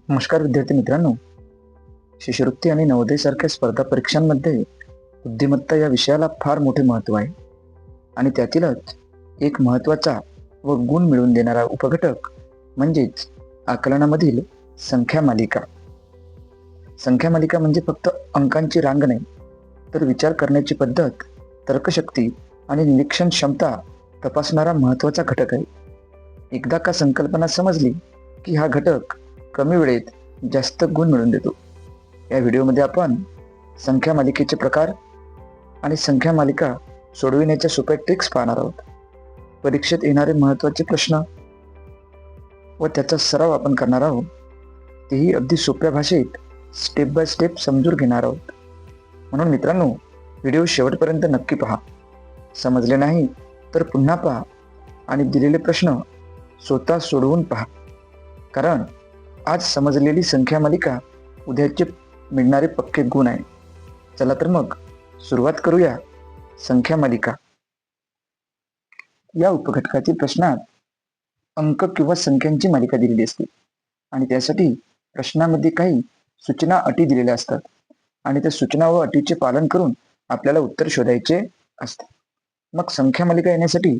नमस्कार विद्यार्थी मित्रांनो, शिष्यवृत्ती आणि नवोदय सारख्या स्पर्धा परीक्षांमध्ये बुद्धिमत्ता या विषयाला फार मोठे महत्त्व आहे. आणि त्यातीलच एक महत्त्वाचा व गुण मिळवून देणारा उपघटक म्हणजेच आकलनामधील संख्या मालिका. संख्या मालिका म्हणजे फक्त अंकांची रांग नाही, तर विचार करण्याची पद्धत, तर्कशक्ती आणि निरीक्षण क्षमता तपासणारा महत्त्वाचा घटक आहे. एकदा का संकल्पना समजली की हा घटक कमी वेळेत जास्त गुण मिळवून देतो. या व्हिडिओमध्ये आपण संख्या मालिकेचे प्रकार आणि संख्या मालिका सोडविण्याच्या सोप्या ट्रिक्स पाहणार आहोत. परीक्षेत येणारे महत्त्वाचे प्रश्न व त्याचा सराव आपण करणार आहोत, तेही अगदी सोप्या भाषेत स्टेप बाय स्टेप समजून घेणार आहोत. म्हणून मित्रांनो, व्हिडिओ शेवटपर्यंत नक्की पहा. समजले नाही तर पुन्हा पहा आणि दिलेले प्रश्न स्वतः सोडवून पहा, कारण आज समजलेली संख्या मालिका उद्याचे मिळणारे पक्के गुण आहे. चला तर मग सुरुवात करूया. संख्या मालिका या उपघटकातील प्रश्नात अंक किंवा संख्यांची मालिका दिलेली असते आणि त्यासाठी प्रश्नामध्ये काही सूचना अटी दिलेल्या असतात आणि त्या सूचना व अटीचे पालन करून आपल्याला उत्तर शोधायचे असते. मग संख्या मालिका येण्यासाठी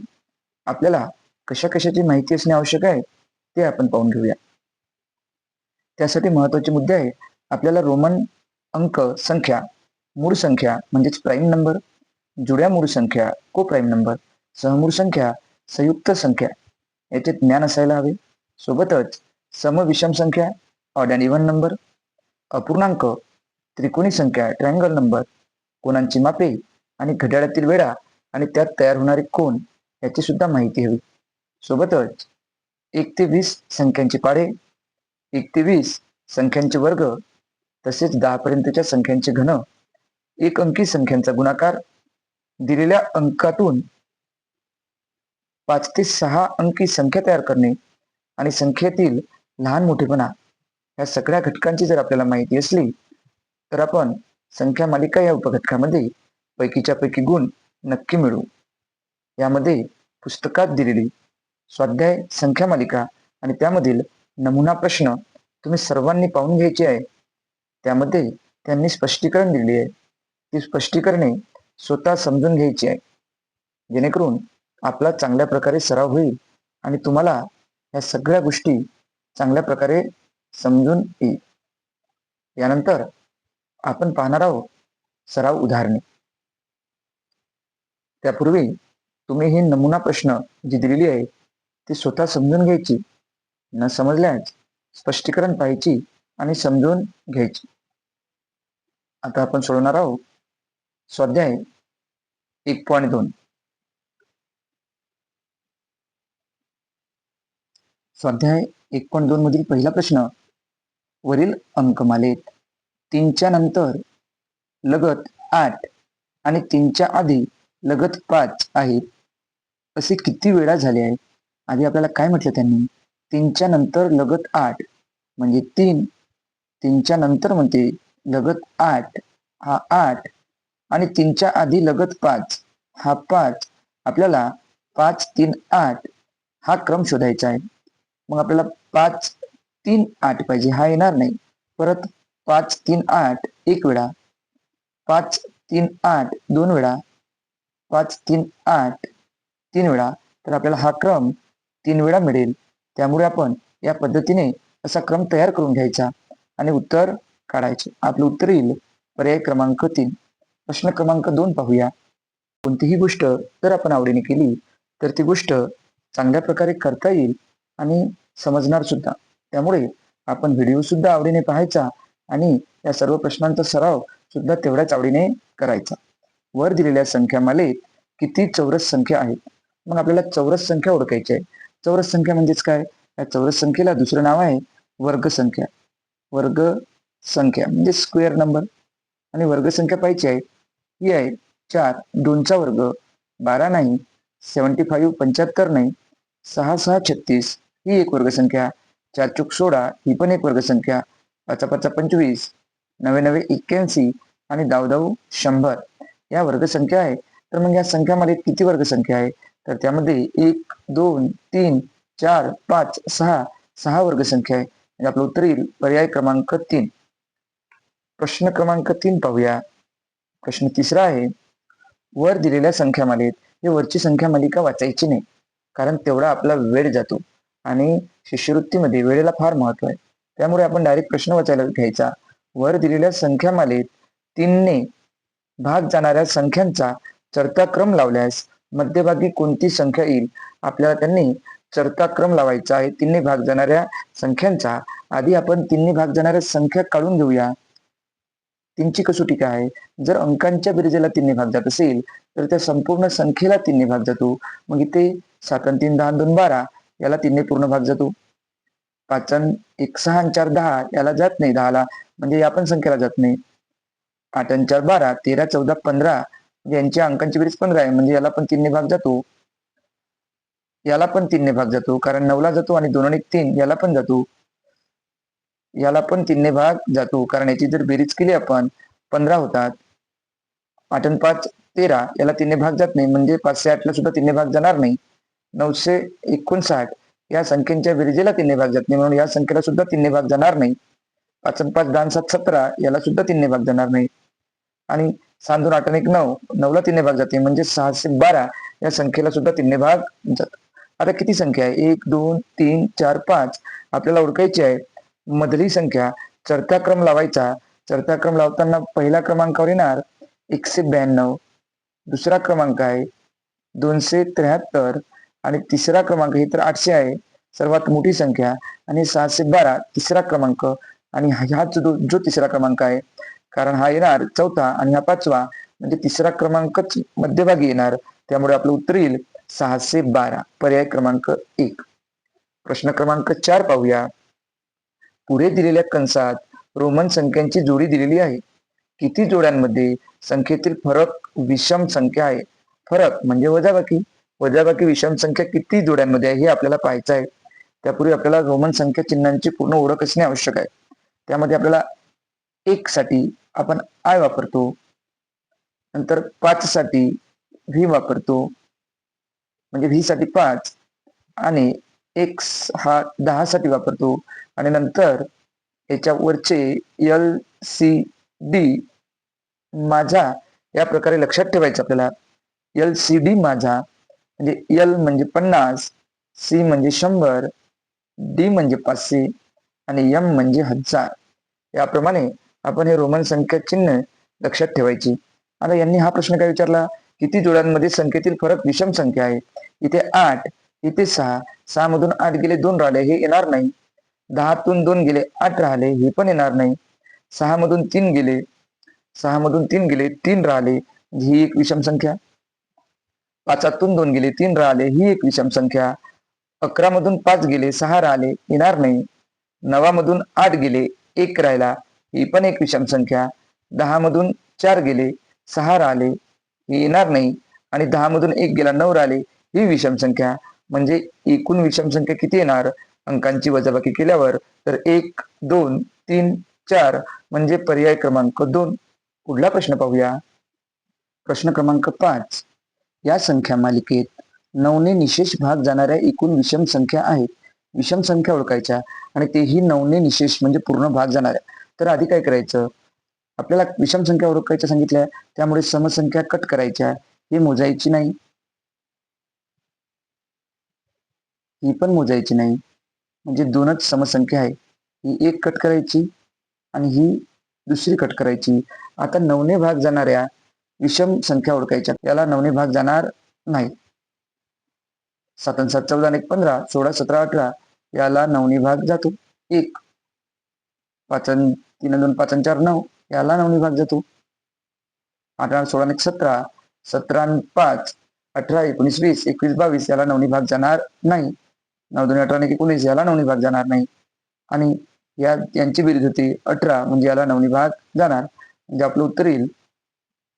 आपल्याला कशा कशाची माहिती असणे आवश्यक आहे ते आपण पाहून घेऊया. त्यासाठी महत्त्वाचे मुद्दे आहे. आपल्याला रोमन अंक संख्या, मूळ संख्या म्हणजेच प्राईम नंबर, जुड्या मूळ संख्या को प्राईम नंबर, सहमूळ संख्या, संयुक्त संख्या याचे ज्ञान असायला हवे. सोबतच सम विषम संख्या, ऑड अँड इव्हन नंबर, अपूर्णांक, त्रिकोणी संख्या ट्रायंगल नंबर, कोणांची मापे आणि घड्याळातील वेळा आणि त्यात तयार होणारे कोन याची सुद्धा माहिती हवी. सोबतच 1 ते 20 संख्यांची पाढे, 1 ते 20 संख्यांचे वर्ग, तसेच 10 पर्यंतच्या संख्यांचे घन, एक अंकी संख्यांचा गुणाकार, दिलेल्या अंकातून 5 ते 6 अंकी संख्या तयार करणे आणि संख्येतील लहान मोठेपणा या सगळ्या घटकांची जर आपल्याला माहिती असली तर आपण संख्या मालिका या उपघटकामध्ये पैकीच्या पैकी गुण नक्की मिळवू. यामध्ये पुस्तकात दिलेली स्वाध्याय संख्या मालिका आणि त्यामधील नमुना प्रश्न तुम्ही सर्वांनी पाहून घ्यायचे आहे. त्यामध्ये त्यांनी स्पष्टीकरण दिले आहे. ती स्पष्टीकरणे स्वतः समजून घ्यायची आहे, जेणेकरून आपला चांगल्या प्रकारे सराव होईल आणि तुम्हाला या सगळ्या गोष्टी चांगल्या प्रकारे समजून येईल. यानंतर आपण पाहणार आहोत सराव उदाहरणे. त्यापूर्वी तुम्ही ही नमुना प्रश्न जी दिलेली आहे ती स्वतः समजून घ्यायची, न समजल्यास स्पष्टीकरण पाहायची आणि समजून घ्यायची. आता आपण सोडवणार आहोत स्वाध्याय 1.2. स्वाध्याय 1.2 मधील पहिला प्रश्न, वरील अंकमालेत 3च्या नंतर लगत 8 आणि 3च्या आधी लगत 5 आहेत असे किती वेळा झाले आहेत? आधी आपल्याला काय म्हटलं त्यांनी? 3च्या नंतर लगत 8 म्हणजे 3, 3च्या नंतर म्हणते लगत 8 हा 8 आणि 3च्या आधी लगत 5 हा 5. आपल्याला 5, 3, 8 हा क्रम शोधायचा आहे. मग आपल्याला 5, 3, 8 पाहिजे, हा येणार नाही. परत 5, 3, 8 एक वेळा, 5, 3, 8 दोन वेळा, 5, 3, 8 तीन वेळा, तर आपल्याला हा क्रम 3 वेळा मिळेल. त्यामुळे आपण या पद्धतीने असा क्रम तयार करून घ्यायचा आणि उत्तर काढायचे. आपलं उत्तर येईल पर्याय क्रमांक 3. प्रश्न क्रमांक 2 पाहूया. कोणतीही गोष्ट जर आपण आवडीने केली तर ती गोष्ट चांगल्या प्रकारे करता येईल आणि समजणार सुद्धा. त्यामुळे आपण व्हिडिओ सुद्धा आवडीने पाहायचा आणि या सर्व प्रश्नांचा सराव सुद्धा तेवढ्याच आवडीने करायचा. वर दिलेल्या संख्यामालेत किती चौरस संख्या आहेत? मग आपल्याला चौरस संख्या ओळखायची आहे. चौरस संख्या म्हणजेच काय? या चौरस संख्येला दुसरं नाव आहे वर्ग संख्या. वर्ग संख्या म्हणजे स्क्वेअर नंबर. आणि वर्ग संख्या पाहिजे आहे, ही आहे 4, 2चा वर्ग 12 नाही, 75 75 नाही, 6 6 36 ही एक वर्ग संख्या, 4 चूक 16 ही पण एक वर्ग संख्या, 5 5 25, 9 9 81 आणि 10 10 100 या वर्ग संख्या आहे. तर मग या संख्यामध्ये किती वर्ग संख्या आहे? तर त्यामध्ये 1 2 3 4 5 6 6 वर्ग संख्या आहे. म्हणजे आपलं उत्तर येईल पर्याय क्रमांक 3. प्रश्न क्रमांक 3 पाहूया. प्रश्न तिसरा आहे, वर दिलेल्या संख्यामालेत हे वरची संख्या मालिका वाचायची नाही, कारण तेवढा आपला वेळ जातो आणि शिष्यवृत्तीमध्ये वेळेला फार महत्व आहे. त्यामुळे आपण डायरेक्ट प्रश्न वाचायला घ्यायचा. वर दिलेल्या संख्यामालेत 3ने भाग जाणाऱ्या संख्यांचा चढता क्रम लावल्यास मध्यभागी कोणती संख्या येईल? आपल्याला त्यांनी चढता क्रम लावायचा आहे 3ने भाग जाणाऱ्या संख्यांचा. आधी आपण 3ने भाग जाणाऱ्या संख्या काढून घेऊया. 3ची कसोटी काय आहे? जर अंकांच्या बेरजेला 3ने भाग जात असेल तर त्या संपूर्ण संख्येला 3ने भाग जातो. मग इथे 7 आणि 3 10 आणि 2 12 याला 3ने पूर्ण भाग जातो. 5 आणि 1 6 आणि 4 10 याला जात नाही 10ला, म्हणजे या पण संख्येला जात नाही. 8 आणि 4 12 13 14 15 यांच्या अंकांची बेरीज 15 आहे, म्हणजे याला पण 3ने भाग जातो. याला पण 3ने भाग जातो, कारण 9ला जातो आणि 2 आणि 1 3 याला पण जातो. याला पण 3ने भाग जातो, कारण याची जर बेरीज केली आपण 15 होतात. 8 आणि 5 13 याला 3ने भाग जात नाही, म्हणजे 508 ला सुद्धा 3ने भाग जाणार नाही. 959 या संख्येच्या बेरजेला 3ने भाग जात नाही, म्हणून या संख्येला सुद्धा 3ने भाग जाणार नाही. 5 आणि 5 10 आणि 7 17 याला सुद्धा 3ने भाग जाणार नाही. आणि 7 2 8 आणि 1 9 9ला 3ने भाग जाते, म्हणजे 612 या संख्येला सुद्धा 3ने भाग जातो. आता किती संख्या आहे? 1 2 3 4 5 आपल्याला ओळखायची आहे. मधली संख्या चढता क्रम लावायचा. चढता क्रम लावताना पहिला क्रमांकावर येणार 192, दुसरा क्रमांक आहे 273 आणि तिसरा क्रमांक हे तर 800 आहे, सर्वात मोठी संख्या, आणि 612 तिसरा क्रमांक, आणि हा जो तिसरा क्रमांक आहे, कारण हा येणार चौथा आणि हा पाचवा, म्हणजे तिसरा क्रमांकच मध्यभागी येणार. त्यामुळे आपलं उत्तर येईल 612, पर्याय क्रमांक 1. प्रश्न क्रमांक 4 पाहूया. पुढे दिलेल्या कंसात रोमन संख्यांची जोडी दिलेली आहे. किती जोड्यांमध्ये संख्येतील फरक विषम संख्या आहे? फरक म्हणजे वजाबाकी. वजाबाकी विषम संख्या किती जोड्यांमध्ये आहे हे आपल्याला पाहायचं आहे. त्यापूर्वी आपल्याला रोमन संख्या चिन्हांची पूर्ण ओळख असणे आवश्यक आहे. त्यामध्ये आपल्याला 1 साठी आपण आय वापरतो, नंतर 5 साठी व्ही वापरतो, म्हणजे व्ही साठी 5, आणि एक्स हा 10 साठी वापरतो, आणि नंतर याच्या वरचे एल सी डी माझा या प्रकारे लक्षात ठेवायचं आपल्याला. एल सी डी माझा म्हणजे एल म्हणजे 50, सी म्हणजे 100, डी म्हणजे 500 आणि एम म्हणजे 1000. याप्रमाणे आपण हे रोमन संख्या चिन्ह लक्षात ठेवायची. आता यांनी हा प्रश्न काय विचारला? किती जोड्यांमध्ये संख्येतील फरक विषम संख्या आहे? इथे 8, इथे 6, 6 मधून 8 गेले 2 राहिले, हे येणार नाही. 10 तून 2 गेले 8 राहिले, हे पण येणार नाही. 6 मधून 3 गेले 3 राहिले, ही एक विषम संख्या. 5 तून 2 गेले 3 राहिले, ही एक विषम संख्या. 11 मधून 5 गेले 6 राहिले, येणार नाही. 9 मधून 8 गेले 1 राहिला, ही पण एक विषम संख्या. 10 मधून 4 गेले 6 राहिले, ही येणार नाही. आणि 10 मधून 1 गेला 9 राहिले, ही विषम संख्या. म्हणजे एकूण विषम संख्या किती येणार अंकांची वजाबाकी केल्यावर? तर 1 2 3 4, म्हणजे पर्याय क्रमांक 2. पुढला प्रश्न पाहूया. प्रश्न क्रमांक 5. या संख्या मालिकेत 9ने निशेष भाग जाणाऱ्या एकूण विषम संख्या आहेत. विषम संख्या ओळखायच्या आणि तेही 9ने निशेष म्हणजे पूर्ण भाग जाणाऱ्या. तर आधी काय करायचं? आपल्याला विषम संख्या ओळखायच्या सांगितल्या, त्यामुळे समसंख्या कट करायच्या. ही मोजायची नाही, ही पण मोजायची नाही, म्हणजे 2च समसंख्या आहे. ही एक कट करायची आणि ही दुसरी कट करायची. आता 9ने भाग जाणाऱ्या विषम संख्या ओळखायच्या, याला 9ने भाग जाणार नाही. 7 आणि 7 14 आणि 1 15, 16 17 18 याला 9ने भाग जातो 1. 5 आणि 3 आणि 2 5 आणि 4 9 याला 9ने भाग जातो. 8 आणि 16 आणि 1 17, 17 आणि 5 18 19 20 21 22 याला 9ने भाग जाणार नाही. 9 2 18 आणि 19 याला 9ने भाग जाणार नाही. आणि यांची बेरीज होती 18, म्हणजे याला 9ने भाग जाणार. म्हणजे आपलं उत्तर येईल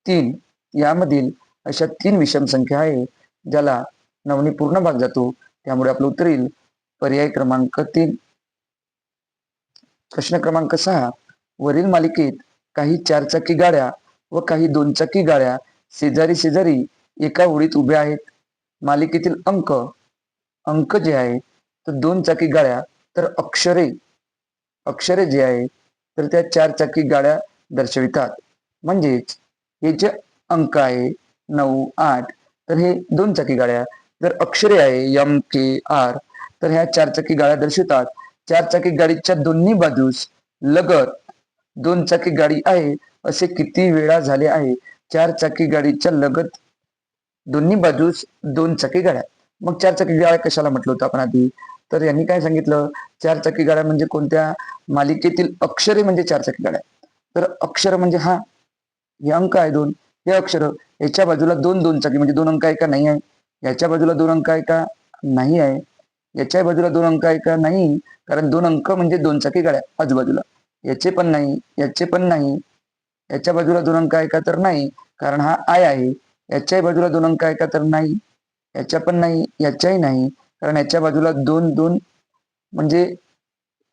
3. यामधील अशा 3 विषम संख्या आहे ज्याला 9ने पूर्ण भाग जातो. त्यामुळे आपलं उत्तर येईल पर्याय क्रमांक 3. प्रश्न क्रमांक 6. वरील मालिकेत काही 4 चाकी गाड्या व काही 2 चाकी गाड्या शेजारी शेजारी एका ओळीत उभ्या आहेत. मालिकेतील अंक जे आहे तर 2 चाकी गाड्या तर अक्षरे अक्षरे जे आहे तर त्या चार चाकी गाड्या दर्शवितात. म्हणजेच हे जे अंक आहे 9, 8 तर हे दोन चाकी गाड्या. जर अक्षरे आहे MKR तर ह्या चार चाकी गाड्या दर्शवितात. चार चाकी गाडीच्या दोन्ही बाजूस लगत दोन चाकी गाडी आहे असे किती वेळा झाले आहे? चार चाकी गाडीच्या लगत दोन्ही बाजूस दोन चाकी गाड्या. मग चार चाकी गाड्या कशाला म्हटलं होतं आपण आधी? तर यांनी काय सांगितलं, चार चाकी गाड्या म्हणजे कोणत्या? मालिकेतील अक्षरे म्हणजे चार चाकी गाड्या. तर अक्षर म्हणजे हे अंक आहे दोन, हे अक्षर. याच्या बाजूला दोन दोन चाकी म्हणजे दोन अंक आहे का? नाही आहे. याच्या बाजूला दोन अंक आहे का? नाही आहे. याच्या बाजूला दोन अंक आहे का? नाही, कारण दोन अंक म्हणजे दोन चाकी गाड्या आजूबाजूला. याचे पण नाही, याचे पण नाही. याच्या बाजूला दोन अंक आहे का? तर नाही, कारण हा आय आहे. याच्याही बाजूला दोन अंक आहे का? तर नाही. याच्या पण नाही, याच्याही नाही, कारण याच्या बाजूला दोन दोन म्हणजे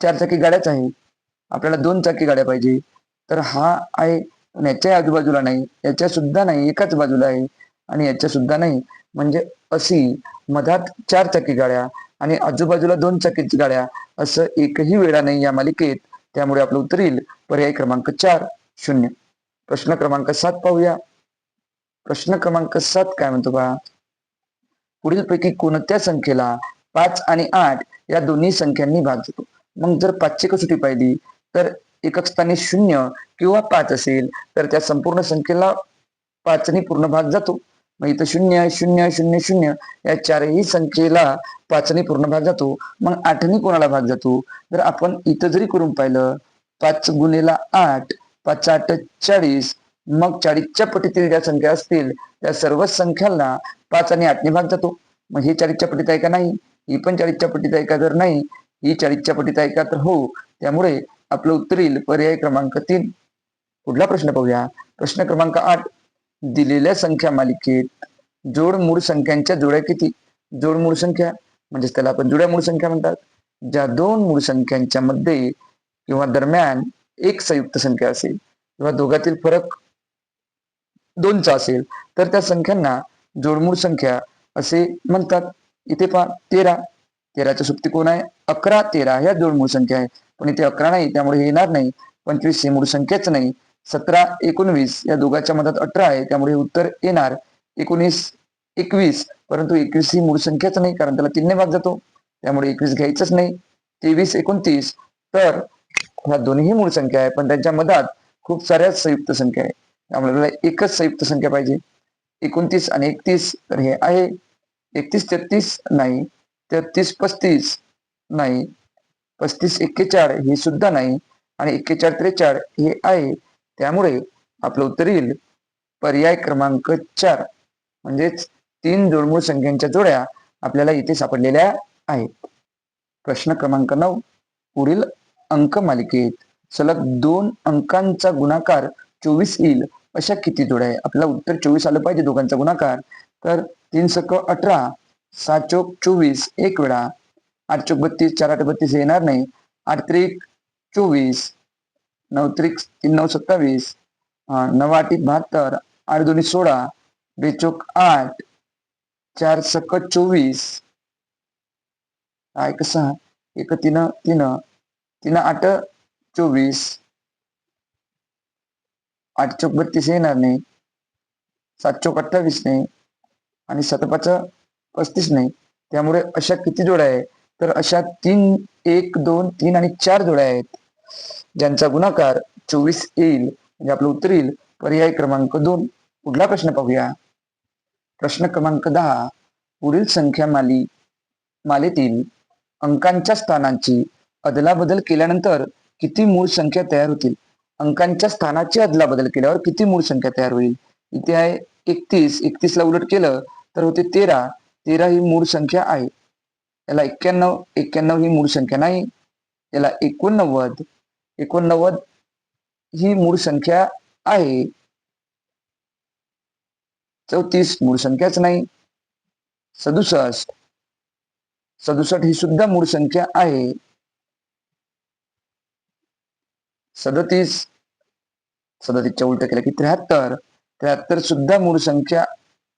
चार चाकी गाड्याच आहे. आपल्याला दोन चाकी गाड्या पाहिजे. तर हा आहे, पण याच्याही आजूबाजूला नाही, याच्या सुद्धा नाही, एकाच बाजूला आहे, आणि याच्या सुद्धा नाही. म्हणजे अशी मधात चार चाकी गाड्या आणि आजूबाजूला दोन चाकीची गाड्या असं एकही वेळा नाही या मालिकेत. त्यामुळे आपलं उत्तर येईल पर्याय क्रमांक 4, 0. प्रश्न क्रमांक 7 पाहूया. प्रश्न क्रमांक 7 काय म्हणतो पहा. पुढीलपैकी कोणत्या संख्येला 5 आणि 8 या दोन्ही संख्यांनी भाग जातो? मग जर 5ची कसोटी पाहिली तर एकक स्थानी 0 किंवा 5 असेल तर त्या संपूर्ण संख्येला 5 ने पूर्ण भाग जातो. मग इथं 0, 0, 0, 0 या चारही संख्येला 5 ने पूर्ण भाग जातो. मग 8 ने कोणाला भाग जातो? जर आपण इथं जरी करून पाहिलं 5 गुणिले 8, 5 8 40, मग 40च्या पटीतील ज्या संख्या असतील त्या सर्व संख्यांना 5 आणि 8 ने भाग जातो. मग हे 40च्या पटीत आहे का? नाही. ही पण 40च्या पटीत आहे का? तर नाही. ही 40च्या पटीत आहे का? तर हो. त्यामुळे आपलं उत्तर येईल पर्याय क्रमांक 3. पुढला प्रश्न पाहूया. प्रश्न क्रमांक 8. दिलेल्या संख्या मालिकेत जोड मूळ संख्यांच्या जोड्या किती? जोड मूळ संख्या म्हणजेच त्याला आपण जुड्या मूळ संख्या म्हणतात. ज्या दोन मूळ संख्यांच्या मध्ये किंवा दरम्यान एक संयुक्त संख्या असेल किंवा दोघातील फरक 2चा असेल तर त्या संख्यांना जोडमूळ संख्या असे म्हणतात. इथे पहा 13. 13च्या सुट्टी कोण आहे? 11, 13 ह्या जोडमूळ संख्या आहे. पण इथे 11 नाही, त्यामुळे हे येणार नाही. 25 ही मूळ संख्याच नाही. 17, 19 या दोघांच्या मधात 18 आहे, त्यामुळे उत्तर येणार 19, 21. परंतु 21 ही मूळ संख्याच नाही, कारण त्याला 3 ने भाग जातो, त्यामुळे 21 घ्यायचंच नाही. 23, 29 तर ह्या दोन्ही मूळ संख्या आहे, पण त्यांच्या मधात खूप साऱ्या संयुक्त संख्या आहे, त्यामुळे आपल्याला एकच संयुक्त संख्या पाहिजे. 29 आणि 31 तर हे आहे. 31 33 नाही. 33 35 नाही. 35 41 हे सुद्धा नाही. आणि 41 43 हे आहे. त्यामुळे आपलं उत्तर येईल पर्याय क्रमांक 4. म्हणजेच 3 जोडमूळ संख्यांच्या जोड्या आपल्याला इथे सापडलेल्या आहेत. प्रश्न क्रमांक 9. पुढील अंक मालिकेत सलग 2 अंकांचा गुणाकार 24 येईल अशा किती जोड्या आहे? आपल्याला उत्तर 24 आलं पाहिजे दोघांचा गुणाकार. तर 3 सक 18, 7 चोक 24 एक वेळा, 8 चोक 32, 4 8 32 येणार नाही. 8 त्रिक 24, 9 त्रिक 3 9 27, 9 8 72, 8 2 16, 2 चोक 8, 4 सक 24, काय कसा 1 3 3 3 8 24, 8 चोक 32 येणार नाही. 7 चोक 28 नाही आणि 7 5 35 नाही. त्यामुळे अशा किती जोड्या आहे? तर अशा 3 1 2 3 आणि 4 जोड्या आहेत ज्यांचा गुणाकार 24 येईल. म्हणजे आपलं उत्तर येईल पर्याय क्रमांक 2. पुढला प्रश्न पाहूया. प्रश्न क्रमांक 10. पुढील संख्या मालेतील अंकांच्या स्थानांची अदलाबदल केल्यानंतर किती मूळ संख्या तयार होतील? अंकांच्या स्थानाची अदलाबदल केल्यावर किती मूळ संख्या तयार होईल? इथे आहे 31. 31 ला उलट केलं तर होते 13. 13 ही मूळ संख्या आहे. याला 91. 91 ही मूळ संख्या नाही. याला 89. 89 ही मूळ संख्या आहे. 34 मूळ संख्याच नाही. 67. 67 ही सुद्धा मूळ संख्या आहे. 37. 37च्या उलट केलं की 73. 73 सुद्धा मूळ संख्या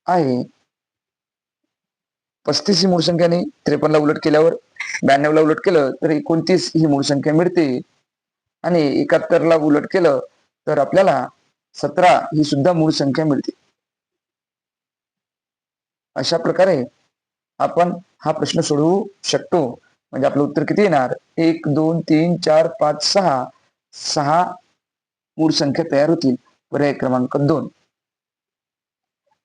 आहे. 35 ही मूळ संख्या नाही. 53 ला उलट केल्यावर 92 ला उलट केलं तर 29 ही मूळ संख्या मिळते. आणि 71ला उलट केलं तर आपल्याला 17 ही सुद्धा मूळ संख्या मिळते. अशा प्रकारे आपण हा प्रश्न सोडवू शकतो. म्हणजे आपलं उत्तर किती येणार? 1 2 3 4 5 6 6 मूळ संख्या तयार होतील. पर्याय क्रमांक 2.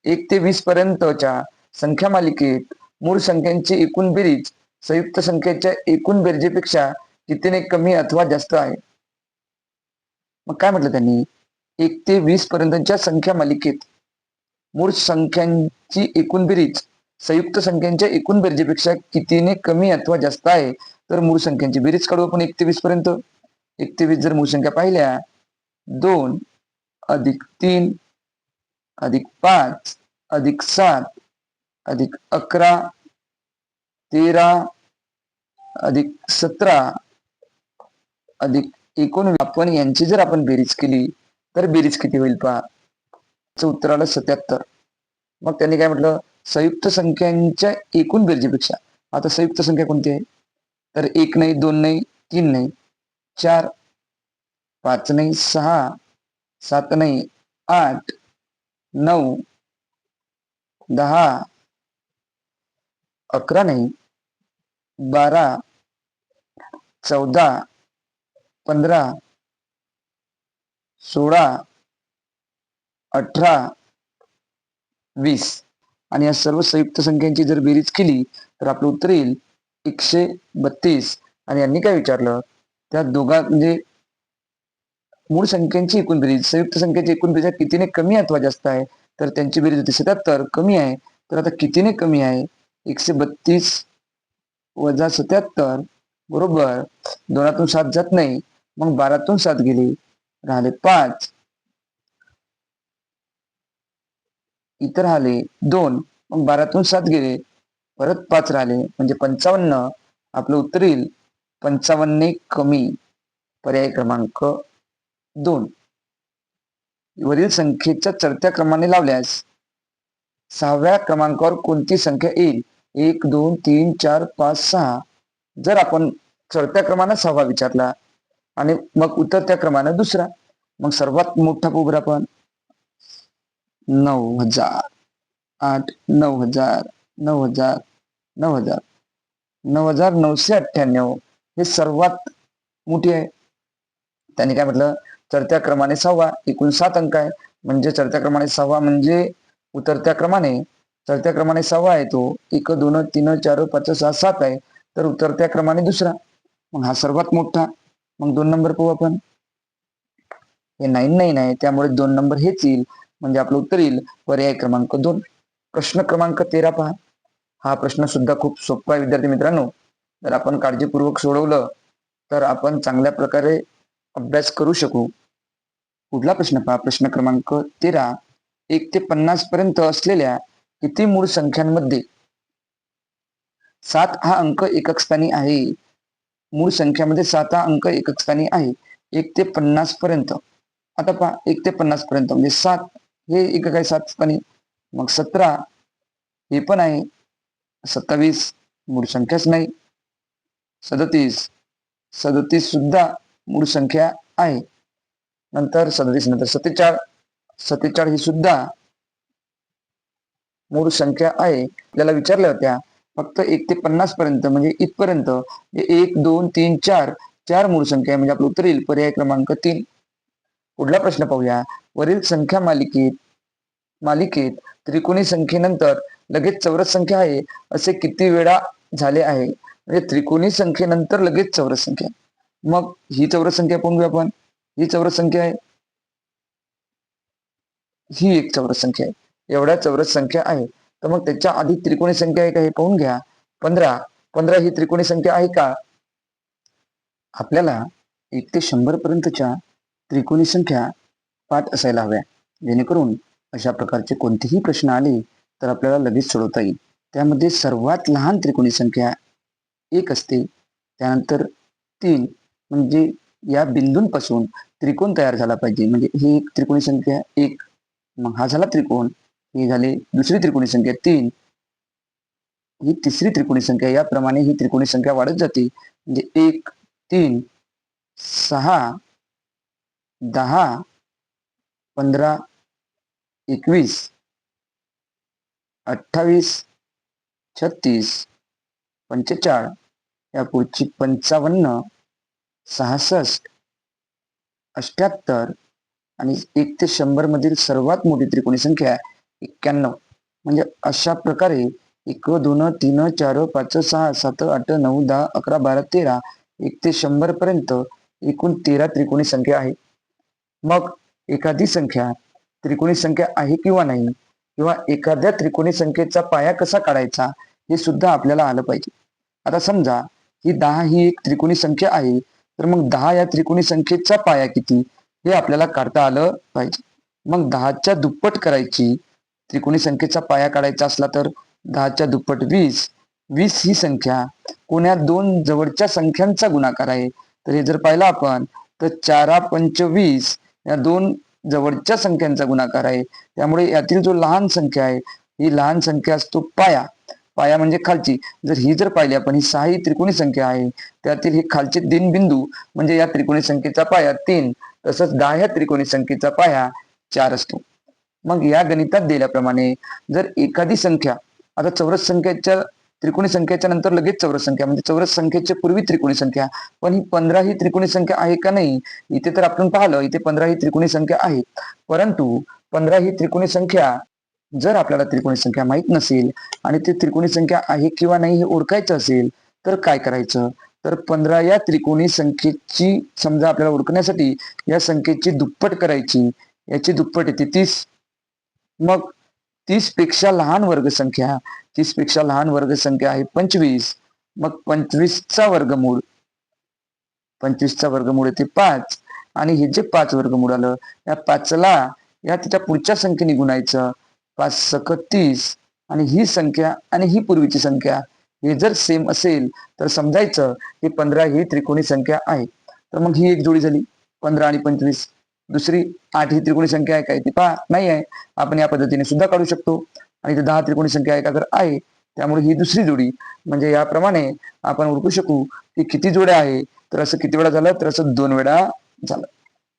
1 ते 20 पर्यंतच्या संख्या मालिकेत मूळ संख्यांची एकूण बेरीज संयुक्त संख्येच्या एकूण बेरजेपेक्षा कितीने कमी अथवा जास्त आहे? मग काय म्हटलं त्यांनी? 1 ते 20 पर्यंतच्या संख्या मालिकेत मूळ संख्यांची एकूण बेरीज संयुक्त संख्यांच्या एकूण बेरजेपेक्षा कितीने कमी अथवा जास्त आहे? तर मूळ संख्यांची बेरीज काढू आपण 1 ते 20 पर्यंत. 1 ते 20 जर मूळ संख्या पाहिल्या, 2 अधिक 3 अधिक 5 अधिक 7 अधिक 11 13 अधिक 17 अधिक 19. आपण यांची जर आपण बेरीज केली तर बेरीज किती होईल पहा. उत्तर आलं 77. मग त्यांनी काय म्हटलं? संयुक्त संख्यांच्या एकूण बेरजेपेक्षा. आता संयुक्त संख्या कोणती आहे? तर 1 नाही, 2 नाही, 3 नाही, 4, 5 नाही, 6, 7 नाही, 8, 9, 10, 11 नाही, 12, 14, 15, 16, 18, 20 आणि या सर्व संयुक्त संख्यांची जर बेरीज केली तर आपलं उत्तर येईल 132. आणि यांनी काय विचारलं? त्या दोघा म्हणजे मूळ संख्यांची एकूण बेरीज संयुक्त संख्येची एकूण बेरीज कितीने कमी अथवा जास्त आहे? तर त्यांची बेरीज होती 77, कमी आहे. तर आता कितीने कमी आहे? 132 वजा 77 बरोबर 2तून 7 जात नाही, मग 12तून 7 गेली, राहिले 5, इतर राहिले 2, मग 12तून 7 गेले, परत 5 राहिले म्हणजे 55. आपलं उत्तर येईल 55 कमी. पर्याय क्रमांक 2. वरील संख्येच्या चढत्या क्रमाने लावल्यास 6व्या क्रमांकावर कोणती संख्या येईल? 1 2 3 4 5 6. जर आपण चढत्या क्रमाने 6वा विचारला आणि मग उतरत्या क्रमाने दुसरा, मग सर्वात मोठा पोबर आपण 9000, 8, 9000, 9000, 9000, 9998 हे सर्वात मोठी आहे. त्यांनी काय म्हटलं? चढत्या क्रमाने 6वा, एकूण 7 अंक आहे. म्हणजे चढत्या क्रमाने 6वा म्हणजे उतरत्या क्रमाने, चढत्या क्रमाने 6वा आहे तो 1 2 3 4 5 6 7 आहे. तर उतरत्या क्रमाने दुसरा, मग हा सर्वात मोठा. मग 2 नंबर पाहू आपण. हे 99 आहे, त्यामुळे 2 नंबर हेच येईल. म्हणजे आपलं उत्तर येईल पर्याय क्रमांक 2. प्रश्न क्रमांक 13 पहा. हा प्रश्न सुद्धा खूप सोपा आहे विद्यार्थी मित्रांनो. जर आपण काळजीपूर्वक सोडवलं तर आपण चांगल्या प्रकारे अभ्यास करू शकू. पुढला प्रश्न पहा. प्रश्न क्रमांक 13. 1 ते 50 पर्यंत असलेल्या किती मूळ संख्यांमध्ये 7 हा अंक एकक स्थानी आहे? मूळ संख्यामध्ये 7 हा अंक एकक स्थानी आहे 1 ते 50 पर्यंत. आता पहा 1 ते 50 पर्यंत म्हणजे 7 हे एकक आहे 7 स्थानी. मग 17 हे पण आहे, 27 मूळ संख्याच नाही, 37 सुद्धा मूळ संख्या आहे. नंतर 37 नंतर 47 ही सुद्धा मूळ संख्या आहे. आपल्याला विचारल्या होत्या फक्त 1 ते 50 पर्यंत म्हणजे इथपर्यंत 1 2 3 4 4 मूळ संख्या आहे. म्हणजे आपलं उत्तर येईल पर्याय क्रमांक 3. पुढला प्रश्न पाहूया. वरील संख्या मालिकेत त्रिकोणी संख्येनंतर लगेच चौरस संख्या आहे असे किती वेळा झाले आहे? म्हणजे त्रिकोणी संख्येनंतर लगेच चौरस संख्या. मग ही चौरस संख्या पाहून घेऊ आपण. ही चौरस संख्या आहे, ही एक चौरस संख्या आहे. एवढ्या चौरस संख्या आहे. तर मग त्याच्या आधी त्रिकोणी संख्या आहे का हे पाहून घ्या. 15 ही त्रिकोणी संख्या आहे का? आपल्याला 1 ते 100 पर्यंतच्या त्रिकोणी संख्या पाठ असायला हव्या, जेणेकरून अशा प्रकारचे कोणतेही प्रश्न आले तर आपल्याला लगेच सोडवता येईल. त्यामध्ये सर्वात लहान त्रिकोणी संख्या 1 असते, त्यानंतर 3 म्हणजे या बिंदूंपासून त्रिकोण तयार झाला पाहिजे. म्हणजे ही एक त्रिकोणी संख्या 1, मग हा झाला त्रिकोण, ही झाली दुसरी त्रिकोणी संख्या 3, ही तिसरी त्रिकोणी संख्या. याप्रमाणे ही त्रिकोणी संख्या वाढत जाते. म्हणजे 1 3 6 10, 15, 21, 28, 36, 45, या पुढची 55, 66, 78 आणि 1 ते 100 मधील सर्वात मोठी त्रिकोणी संख्या 91. म्हणजे अशा प्रकारे 1, 2, 3, 4, 5, 6, 7, 8, 9, 10, 11, 12, 13, 1 ते 100 पर्यंत एकूण 13 त्रिकोणी संख्या आहे. मग एखादी संख्या त्रिकोणी संख्या आहे किंवा नाही, किंवा एखाद्या त्रिकोणी संख्येचा पाया कसा काढायचा हे सुद्धा आपल्याला आलं पाहिजे. आता समजा ही 10 ही एक त्रिकोणी संख्या आहे, तर मग 10 या त्रिकोणी संख्येचा पाया किती हे आपल्याला काढता आलं पाहिजे. मग 10च्या दुप्पट करायची, त्रिकोणी संख्येचा पाया काढायचा असला तर 10च्या दुप्पट 20. 20 ही संख्या कोण्या दोन जवळच्या संख्यांचा गुणाकार आहे. तर हे जर पाहिलं आपण तर 4 पंच 20 या दोन जवळच्या संख्यांचा गुणाकार आहे. त्यामुळे यातील जो लहान संख्या आहे ही लहान संख्या असतो पाया. पाया म्हणजे खालची. जर ही जर पाहिली आपण, ही 6 ही त्रिकोणी संख्या आहे, त्यातील हे खालचे 3 बिंदू म्हणजे या त्रिकोणी संख्येचा पाया 3. तसंच 10 या त्रिकोणी संख्येचा पाया 4 असतो. मग या गणितात दिल्याप्रमाणे जर एखादी संख्या, आता चौरस संख्येच्या त्रिकोणी संख्येच्या नंतर लगेच चौरस संख्या, म्हणजे चौरस संख्येच्या पूर्वी त्रिकोणी संख्या, पण ही 15 ही त्रिकोणी संख्या आहे का नाही, इथे तर आपण पाहिलं इथे 15 ही त्रिकोणी संख्या आहे. परंतु 15 ही त्रिकोणी संख्या जर आपल्याला त्रिकोणी संख्या माहीत नसेल आणि ती त्रिकोणी संख्या आहे किंवा नाही हे ओळखायचं असेल तर काय करायचं, तर 15 या त्रिकोणी संख्येची समजा आपल्याला ओळखण्यासाठी या संख्येची दुप्पट करायची. याची दुप्पट येते 30. मग 30 पेक्षा लहान वर्गसंख्या, 30 पेक्षा लहान वर्गसंख्या आहे 25. मग 25चा वर्गमूळ, 25चा वर्गमूळ येते 5. आणि हे जे 5 वर्गमूळ आलं, या 5ला या तिच्या पुढच्या संख्येने गुणायचं. 5 सक 30. आणि ही संख्या आणि ही पूर्वीची संख्या हे जर सेम असेल तर समजायचं की 15 ही त्रिकोणी संख्या आहे. तर मग ही एक जोडी झाली 15 आणि 25. दुसरी 8 ही त्रिकोणी संख्या आहे काय, ती पहा नाही आहे. आपण या पद्धतीने सुद्धा काढू शकतो. आणि इथे 10 त्रिकोणी संख्या आहे का, तर आहे. त्यामुळे ही दुसरी जोडी. म्हणजे याप्रमाणे आपण ओळखू शकू की किती जोड्या आहे. तर असं किती वेळा झालं, तर असं 2 वेळा झालं.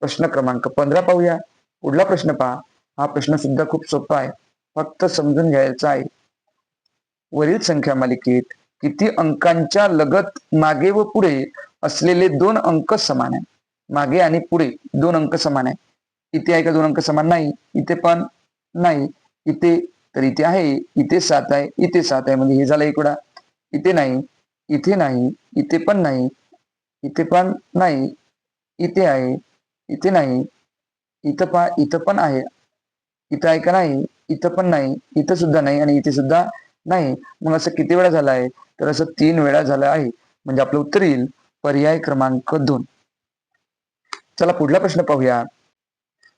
प्रश्न क्रमांक 15 पाहूया. पुढला प्रश्न पहा. हा प्रश्न सुद्धा खूप सोपा आहे, फक्त समजून घ्यायचा आहे. वरील संख्या मालिकेत किती अंकांच्या लगत मागे व पुढे असलेले 2 अंक समान आहे. मागे आणि पुढे 2 अंक समान आहे. इथे आहे का 2 अंक समान, नाही. इथे पण नाही. इथे तर इथे आहे, इथे 7 आहे, इथे 7 आहे, म्हणजे हे झालं 1 वेळा. इथे नाही, इथे नाही, इथे पण नाही, इथे पण नाही, इथे आहे, इथे नाही, इथं पहा इथं पण आहे, इथं आहे का नाही, इथं पण नाही, इथं सुद्धा नाही आणि इथे सुद्धा नाही. मग असं किती वेळा झालं आहे, तर असं 3 वेळा झालं आहे. म्हणजे आपलं उत्तर येईल पर्याय क्रमांक 2. चला पुढला प्रश्न पाहूया.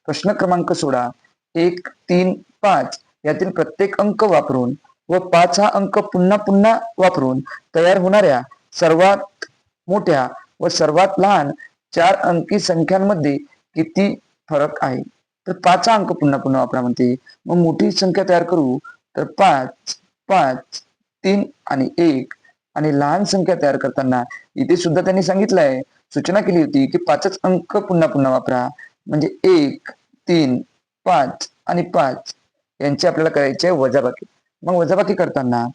प्रश्न क्रमांक 16. 1, 3, 5 यातील प्रत्येक अंक वापरून व 5 हा अंक पुन्हा पुन्हा वापरून तयार होणाऱ्या सर्वात मोठ्या व सर्वात लहान 4 अंकी संख्यांमध्ये किती फरक आहे. तर 5 हा अंक पुन्हा पुन्हा वापरा म्हणते. मग मोठी संख्या तयार करू तर 5, 5, 3 आणि 1. आणि लहान संख्या तयार करताना इथे सुद्धा त्यांनी सांगितलंय, सूचना केली होती की 5च अंक पुन्हा पुन्हा वापरा. म्हणजे 1, 3, 5 आणि 5 यांची आपल्याला करायची आहे वजाबाकी. मग वजाबाकी करताना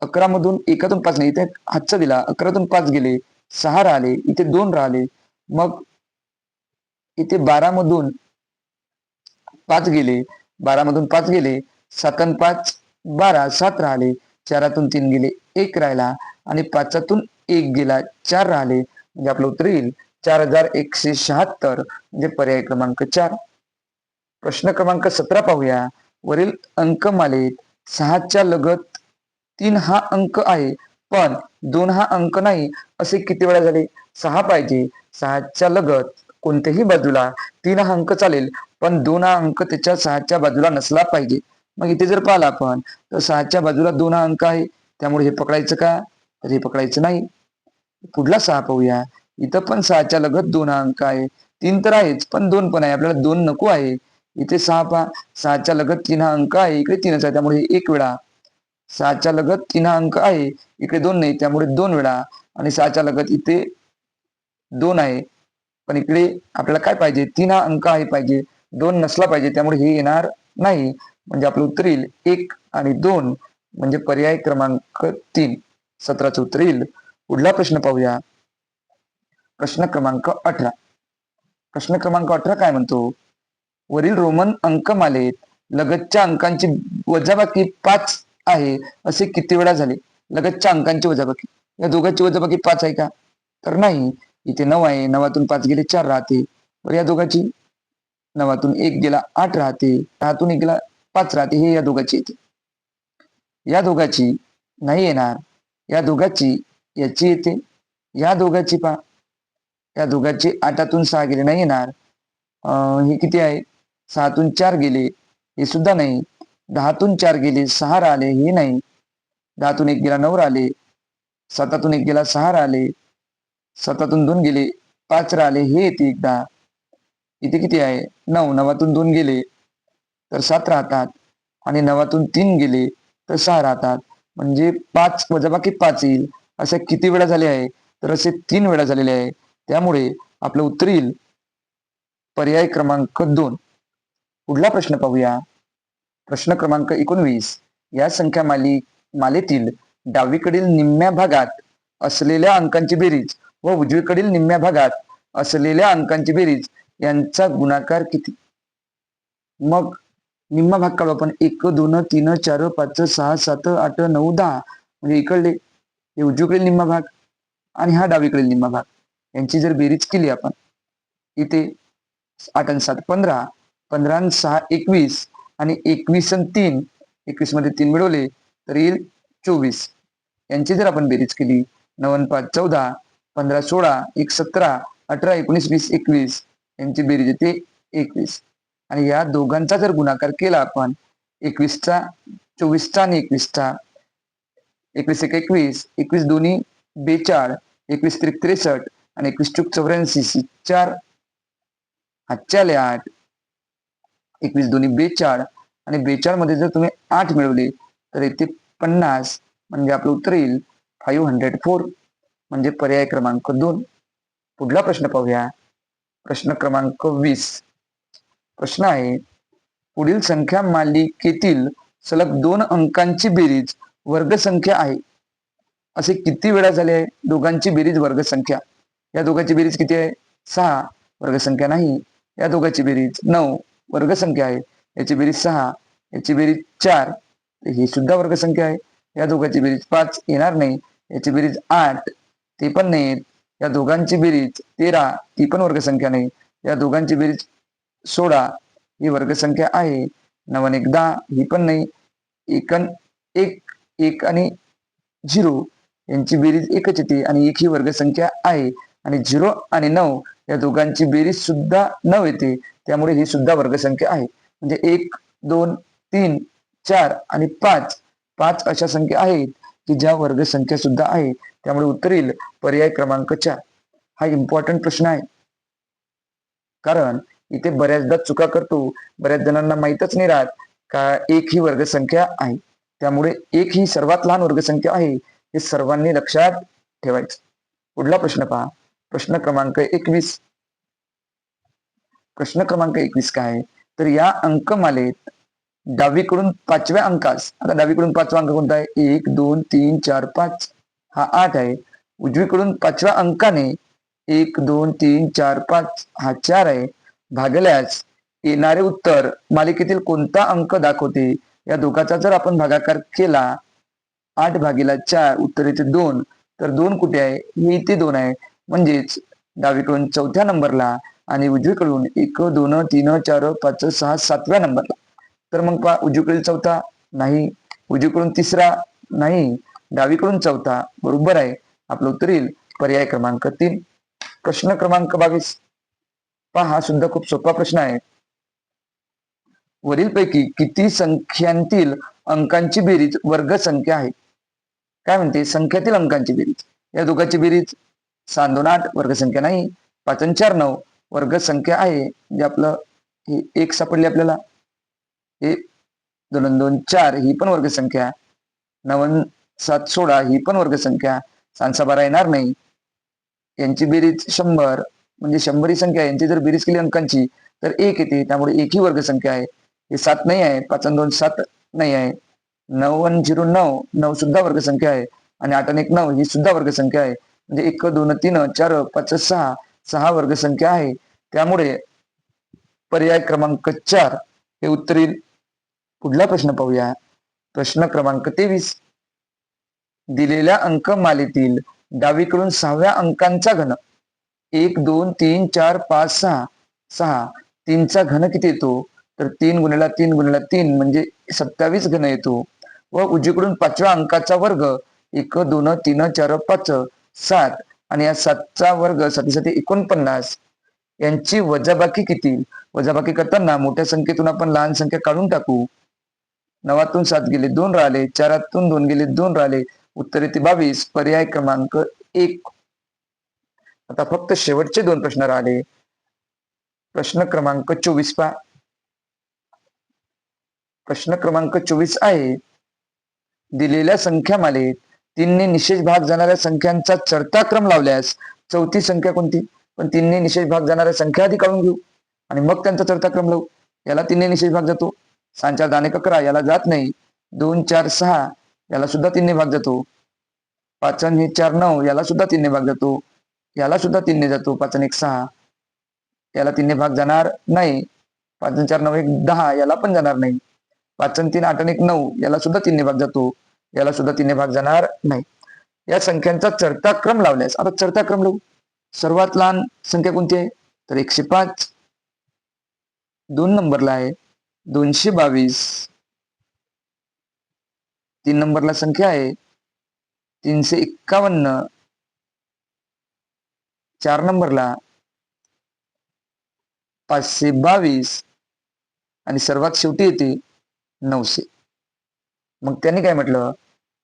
11 मधून 1तून 5 नाही, इथे हातचा दिला, 11तून 5 गेले, 6 राहिले, इथे 2 राहिले. मग इथे 12 मधून 5 गेले, 12 मधून 5 गेले, 7 आणि 5 12, 7 राहिले, 4तून 3 गेले, 1 राहिला आणि 5तून 1 गेला, 4 राहिले. म्हणजे आपलं उत्तर येईल 4176. म्हणजे पर्याय क्रमांक 4. प्रश्न क्रमांक 17 पाहूया. वरील अंकमालेत 6च्या लगत 3 हा अंक आहे पण 2 हा अंक नाही, असे किती वेळा झाले. 6 पाहिजे, 6च्या लगत कोणत्याही बाजूला 3 हा अंक चालेल, पण 2 हा अंक त्याच्या 6च्या बाजूला नसला पाहिजे. मग इथे जर पाहिलं आपण तर 6च्या बाजूला 2 हा अंक आहे, त्यामुळे हे पकडायचं का, तर हे पकडायचं नाही. पुढला 6 पाहूया. इथं पण 6च्या लगत 2 हा अंक आहे. 3 तर आहेच, पण 2 पण आहे, आपल्याला 2 नको आहे. इथे 6 पहा, 6च्या लगत 3 हा अंक आहे, इकडे 3च आहे, त्यामुळे 1 वेळा. 6च्या लगत 3 हा अंक आहे, इकडे 2 नाही, त्यामुळे 2 वेळा. आणि 6च्या लगत इथे 2 आहे, पण इकडे आपल्याला काय पाहिजे, 3 हा अंक आहे पाहिजे, 2 नसला पाहिजे, त्यामुळे हे येणार नाही. म्हणजे आपलं उत्तर येईल 1 आणि 2, म्हणजे पर्याय क्रमांक 3 17चं उत्तर येईल. पुढला प्रश्न पाहूया. प्रश्न क्रमांक 18. प्रश्न क्रमांक 18 काय म्हणतो, वरील रोमन अंकमालेत लगतच्या अंकांची वजाबाकी 5 आहे असे किती वेळा झाले? लगतच्या अंकांची वजाबाकी, या दोघांची वजाबाकी 5 आहे का? तर नाही. इथे 9 आहे, 9तून 5 गेले 4 राहते. तर या दोघांची 9तून 1 गेला 8 राहते, 10तून 1 गेला 5 राहते. हे या दोघांची येते. या दोघांची नाही येणार. या दोघांची याची येते. या दोघांची पहा, या दोघांची 8तून 6 गेले नाही येणार. हे किती आहे, 6तून 4 गेले हे सुद्धा नाही. 10तून 4 गेले 6 राहिले, हे नाही. 10तून 1 गेला 9 राहिले. 7तून 1 गेला 6 राहिले. 7तून 2 गेले 5 राहिले, हे येते एकदा. इथे किती आहे, 9, 9तून 2 गेले तर 7 राहतात, आणि 9तून 3 गेले तर 6 राहतात. म्हणजे 5 वजाबाकी 5 येईल. असे किती वेळा झाले आहे, तर असे 3 वेळा झालेले आहे. त्यामुळे आपलं उत्तर येईल पर्याय क्रमांक 2. पुढला प्रश्न पाहूया. प्रश्न क्रमांक 19. या संख्या मालेतील डावीकडील निम्म्या भागात असलेल्या अंकांची बेरीज व उजवीकडील निम्म्या भागात असलेल्या अंकांची बेरीज यांचा गुणाकार किती? मग निम्मा भाग काढू आपण. 1 2 3 4 5 6 7 8 9 10. म्हणजे इकडले हे उजवीकडील निम्मा भाग आणि हा डावीकडील निम्मा भाग, यांची जर बेरीज केली आपण, इथे 8 आणि 7 15, 15 आणि 6 21, आणि 21 आणि 3, 21 मध्ये 3 मिळवले तर येईल 24. यांची जर आपण बेरीज केली, 9 आणि 5 14, 15 16, 1 17, 18 19 20 21, यांची बेरीज येते 21. आणि या दोघांचा जर गुणाकार केला आपण, 21चा 24चा आणि 21चा, 21 1 21, 21 दोन्ही 42, 21 त्रिक 63 आणि 21 चूक 84, 4 हातच्या 8, 21 दोन्ही 42, आणि 42 मध्ये जर तुम्ही 8 मिळवले तर येते 50. म्हणजे आपलं उत्तर येईल 504, म्हणजे पर्याय क्रमांक 2. पुढला प्रश्न पाहूया. प्रश्न क्रमांक 20. प्रश्न आहे, पुढील संख्या मालिकेतील सलग 2 अंकांची बेरीज वर्गसंख्या आहे असे किती वेळा झाले आहे? दोघांची बेरीज वर्गसंख्या. या दोघांची बेरीज किती आहे? 6, वर्गसंख्या नाही. या दोघांची बेरीज 9, वर्गसंख्या आहे. याची बेरीज 6, याची बेरीज 4, ही सुद्धा वर्गसंख्या आहे. या दोघांची बेरीज 5, येणार नाही. याची बेरीज 8, ते पण नाही. या दोघांची बेरीज 13, ती पण वर्गसंख्या नाही. या दोघांची बेरीज 16, ही वर्गसंख्या आहे. 9 आणि 1 10, ही पण नाही. 1 आणि 0, यांची बेरीज एकच येते, आणि 1 ही वर्गसंख्या आहे. आणि 0 आणि 9 या दोघांची बेरीज सुद्धा 9 येते, त्यामुळे ही सुद्धा वर्गसंख्या आहे. म्हणजे 1 2 3 4 आणि 5 अशा संख्या आहेत की ज्या वर्गसंख्या सुद्धा आहे. त्यामुळे उत्तर येईल पर्याय क्रमांक 4. हा इम्पॉर्टंट प्रश्न आहे, कारण इथे बऱ्याचदा चुका करतो. बऱ्याच जणांना माहीतच नाही राहत का 1 ही वर्गसंख्या आहे. त्यामुळे 1 ही सर्वात लहान वर्गसंख्या आहे, हे सर्वांनी लक्षात ठेवायचं. पुढला प्रश्न पहा. प्रश्न क्रमांक 21. प्रश्न क्रमांक 21 काय आहे, तर या अंकमालेत डावीकडून 5व्या अंकास, आता डावीकडून 5वा अंक कोणता आहे? 1 2 3 4 5, हा 8 आहे. उजवीकडून 5व्या अंकाने 1 2 3 4 5 हा 4 आहे. भागल्यास येणारे उत्तर मालिकेतील कोणता अंक दाखवते? या दोघांचा जर आपण भागाकार केला, 8 भागीला 4, उत्तर येते 2. तर 2 कुठे आहे? हे इथे 2 आहे. म्हणजेच डावीकडून 4थ्या नंबरला आणि उजवीकडून 1 2 3 4 5 6 7व्या नंबरला. तर मग पहा, उजवीकडील 4था नाही, उजवीकडून 3रा नाही, डावीकडून 4था बरोबर आहे. आपलं उत्तर येईल पर्याय क्रमांक 3. प्रश्न क्रमांक 22. पहा, हा सुद्धा खूप सोपा प्रश्न आहे. वरीलपैकी किती संख्यांतील अंकांची बेरीज वर्गसंख्या आहे? काय म्हणते? संख्यातील अंकांची बेरीज. या दोघांची बेरीज 7 2 8, वर्गसंख्या नाही. 5 आणि 4 9, वर्गसंख्या आहे. म्हणजे आपलं हे 1 सापडली आपल्याला. हे 2 आणि 2 4, ही पण वर्गसंख्या. 9 आणि 7 16, ही पण वर्गसंख्या. 6 आणि 6 12 येणार नाही. यांची बेरीज 100, म्हणजे 100 ही संख्या आहे, यांची जर बेरीज केली अंकांची तर 1 येते, त्यामुळे 1 ही वर्ग संख्या आहे. हे 7 नाही आहे, 5 आणि 2 7 नाही आहे. 9 आणि 0 9, 9 सुद्धा वर्ग संख्या आहे आणि 8 आणि 1 9 ही सुद्धा वर्ग संख्या आहे. म्हणजे 1 2 3 4 5 6 6 वर्ग संख्या आहे. त्यामुळे पर्याय क्रमांक 4 हे उत्तर येईल. पुढला प्रश्न पाहूया. प्रश्न क्रमांक 23. दिलेल्या अंकमालेतील डावीकडून 6व्या अंकांचा घन 1 2 3 4 5 6 6 3चा घन किती येतो? तर 3 गुणिला 3 गुणिला 3 म्हणजे 27 घन येतो. व उजवीकडून 5व्या अंकाचा वर्ग 1 2 3 4 5 7 आणि या 7चा वर्ग 7 49 यांची वजाबाकी किती? वजाबाकी करताना मोठ्या संख्येतून आपण लहान संख्या काढून टाकू. 9तून 7 गेले 2 राहिले, 4तून 2 गेले 2 राहिले, उत्तर येते 22. पर्याय क्रमांक 1. आता फक्त शेवटचे 2 प्रश्न राहिले. प्रश्न क्रमांक 24 पहा. प्रश्न क्रमांक 24 आहे. दिलेल्या संख्यामालेत 3ने निशेष भाग जाणाऱ्या संख्यांचा चढता क्रम लावल्यास चौथी संख्या कोणती? पण 3ने निशेष भाग जाणाऱ्या संख्या आधी काढून घेऊ आणि मग त्यांचा चढता क्रम लावू. याला 3ने निशेष भाग जातो. 6 4 10 11 याला जात नाही. 2 4 6 याला सुद्धा 3ने भाग जातो. 5 आणि 4 9 याला सुद्धा 3ने भाग जातो. याला सुद्धा 3ने जातो. 5 आणि 1 6 याला 3ने भाग जाणार नाही. 5 आणि 4 9 1 10 याला पण जाणार नाही. 5 आणि 3 8 आणि 1 9 याला सुद्धा 3ने भाग जातो. याला सुद्धा 3ने भाग जाणार नाही. या संख्यांचा चढता क्रम लावल्यास आता चढता क्रम लावू. सर्वात लहान संख्या कोणती आहे? तर 105. 2 नंबरला आहे 222. 3 नंबरला संख्या आहे 351. 4 नंबरला 522 आणि सर्वात शेवटी येते 900. मग त्यांनी काय म्हटलं?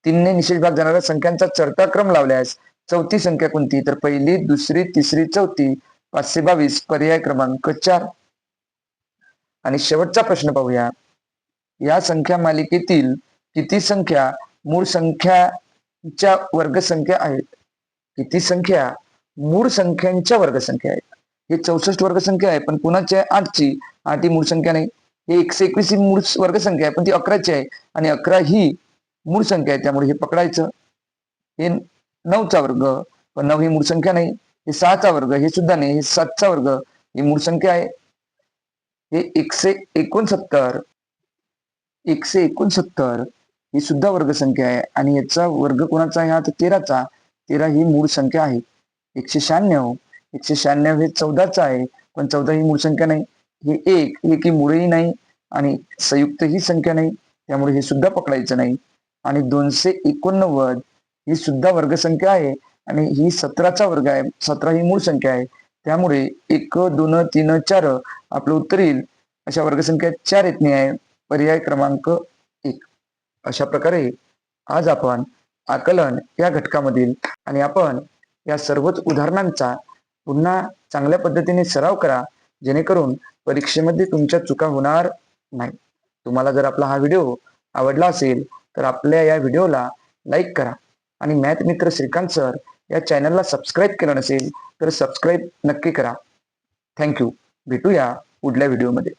3ने निशेष भाग जाणाऱ्या संख्यांचा चढता क्रम लावल्यास चौथी संख्या कोणती? तर पहिली, दुसरी, तिसरी, चौथी. 522 पर्याय क्रमांक 4. आणि शेवटचा प्रश्न पाहूया. या संख्या मालिकेतील किती संख्या मूळ संख्याच्या वर्गसंख्या आहेत? किती संख्या मूळ संख्यांच्या वर्गसंख्या आहेत? हे 64 वर्गसंख्या आहे, पण कुणाची आहे? 8ची. 8 ही मूळ संख्या नाही. हे 121 ही मूळ वर्गसंख्या आहे, पण ती 11ची आहे आणि 11 ही मूळ संख्या आहे, त्यामुळे हे पकडायचं. हे 9चा वर्ग, पण 9 ही मूळ संख्या नाही. हे 6चा वर्ग, हे सुद्धा नाही. हे 7चा वर्ग ही मूळ संख्या आहे. हे 169 ही सुद्धा वर्गसंख्या आहे आणि याचा वर्ग कोणाचा आहे? हा तर 13चा. 13 ही मूळ संख्या आहे. 196 हे 14चा आहे, पण 14 ही मूळ संख्या नाही. हे 1 ही मूळही नाही आणि संयुक्त ही संख्या नाही, त्यामुळे हे सुद्धा पकडायचं नाही. आणि 289 ही सुद्धा वर्गसंख्या आहे आणि ही 17चा वर्ग आहे. 17 ही मूळ संख्या आहे, त्यामुळे 1 2 3 4 आपलं उत्तर येईल. अशा वर्गसंख्या 4 येत आहे. पर्याय क्रमांक 1. अशा प्रकारे आज आपण आकलन या घटकामधील आणि आपण या सर्वच उदाहरणांचा पुन्हा चांगल्या पद्धतीने सराव करा, जेणेकरून परीक्षेमध्ये तुमच्या चुका होणार नाही. तुम्हाला जर आपला हा व्हिडिओ आवडला असेल तर आपल्या या व्हिडिओला लाईक करा आणि मॅथ मित्र श्रीकांत सर या चॅनलला सबस्क्राईब केलं नसेल तर सबस्क्राईब नक्की करा. थँक्यू. भेटूया पुढल्या व्हिडिओमध्ये.